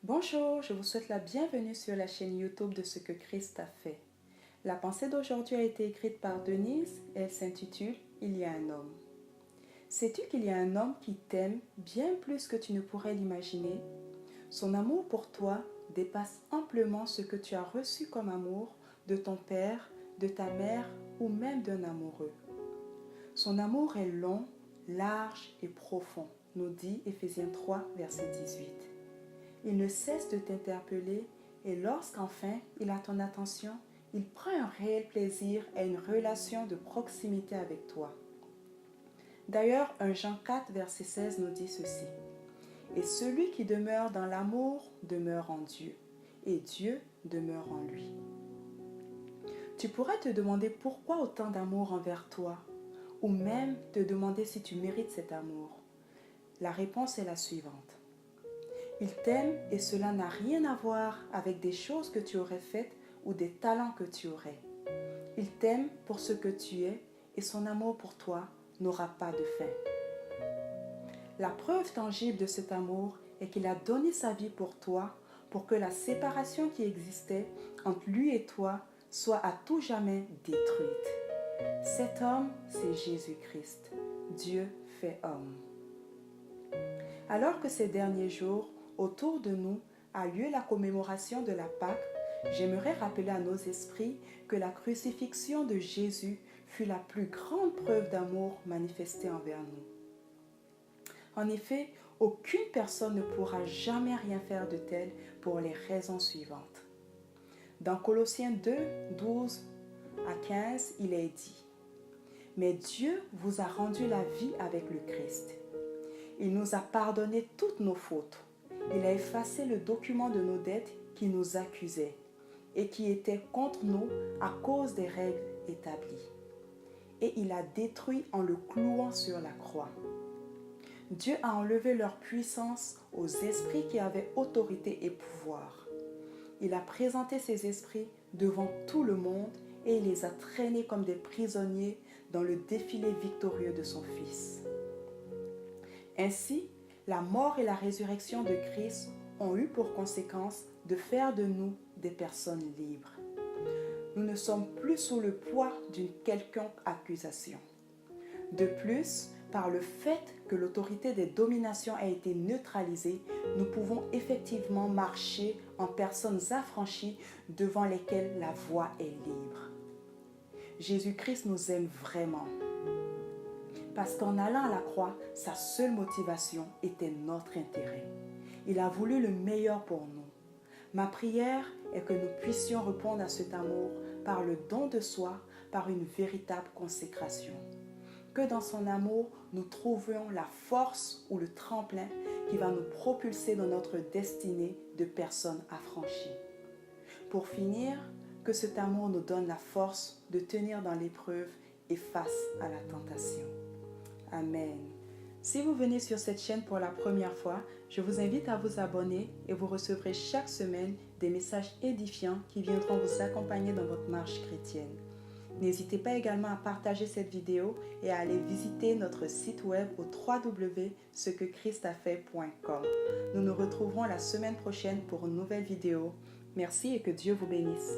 Bonjour, je vous souhaite la bienvenue sur la chaîne YouTube de Ce que Christ a fait. La pensée d'aujourd'hui a été écrite par Denise et elle s'intitule « Il y a un homme ». Sais-tu qu'il y a un homme qui t'aime bien plus que tu ne pourrais l'imaginer? Son amour pour toi dépasse amplement ce que tu as reçu comme amour de ton père, de ta mère ou même d'un amoureux. Son amour est long, large et profond, nous dit Éphésiens 3, verset 18. Il ne cesse de t'interpeller et lorsqu'enfin il a ton attention, il prend un réel plaisir à une relation de proximité avec toi. D'ailleurs, 1 Jean 4, verset 16 nous dit ceci. Et celui qui demeure dans l'amour demeure en Dieu, et Dieu demeure en lui. Tu pourrais te demander pourquoi autant d'amour envers toi, ou même te demander si tu mérites cet amour. La réponse est la suivante. Il t'aime et cela n'a rien à voir avec des choses que tu aurais faites ou des talents que tu aurais. Il t'aime pour ce que tu es et son amour pour toi n'aura pas de fin. La preuve tangible de cet amour est qu'il a donné sa vie pour toi pour que la séparation qui existait entre lui et toi soit à tout jamais détruite. Cet homme, c'est Jésus-Christ, Dieu fait homme. Alors que ces derniers jours, autour de nous, a lieu la commémoration de la Pâque, j'aimerais rappeler à nos esprits que la crucifixion de Jésus fut la plus grande preuve d'amour manifestée envers nous. En effet, aucune personne ne pourra jamais rien faire de tel pour les raisons suivantes. Dans Colossiens 2, 12 à 15, il est dit « Mais Dieu vous a rendu la vie avec le Christ. Il nous a pardonné toutes nos fautes. Il a effacé le document de nos dettes qui nous accusait et qui était contre nous à cause des règles établies. Et il a détruit en le clouant sur la croix. Dieu a enlevé leur puissance aux esprits qui avaient autorité et pouvoir. Il a présenté ces esprits devant tout le monde et il les a traînés comme des prisonniers dans le défilé victorieux de son Fils. Ainsi, la mort et la résurrection de Christ ont eu pour conséquence de faire de nous des personnes libres. Nous ne sommes plus sous le poids d'une quelconque accusation. De plus, par le fait que l'autorité des dominations a été neutralisée, nous pouvons effectivement marcher en personnes affranchies devant lesquelles la voie est libre. Jésus-Christ nous aime vraiment. Parce qu'en allant à la croix, sa seule motivation était notre intérêt. Il a voulu le meilleur pour nous. Ma prière est que nous puissions répondre à cet amour par le don de soi, par une véritable consécration. Que dans son amour, nous trouvions la force ou le tremplin qui va nous propulser dans notre destinée de personnes affranchies. Pour finir, que cet amour nous donne la force de tenir dans l'épreuve et face à la tentation. Amen. Si vous venez sur cette chaîne pour la première fois, je vous invite à vous abonner et vous recevrez chaque semaine des messages édifiants qui viendront vous accompagner dans votre marche chrétienne. N'hésitez pas également à partager cette vidéo et à aller visiter notre site web au www.cequechristafait.com. Nous nous retrouverons la semaine prochaine pour une nouvelle vidéo. Merci et que Dieu vous bénisse.